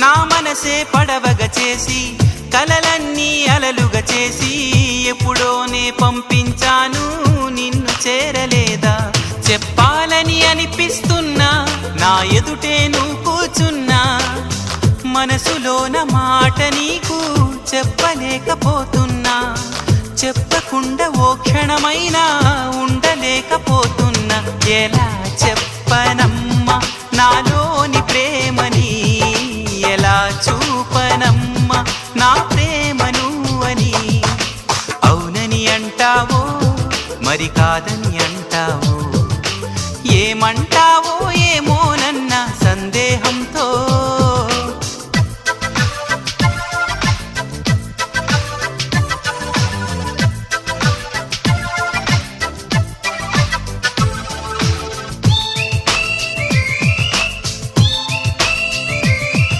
నా మనసే పడవగా చేసి కలలన్నీ అలలుగా చేసి ఎప్పుడోనే పంపించాను నిన్ను చేరలేదా చెప్పాలని అనిపిస్తున్నా నా ఎదుటే నువ్వు కూర్చున్నా మనసులోన మాట నీకు చెప్పలేకపోతున్నా చెప్పకుండా ఓ క్షణమైనా ఉండలేకపోతున్నా ఎలా చెప్పనమ్మా నా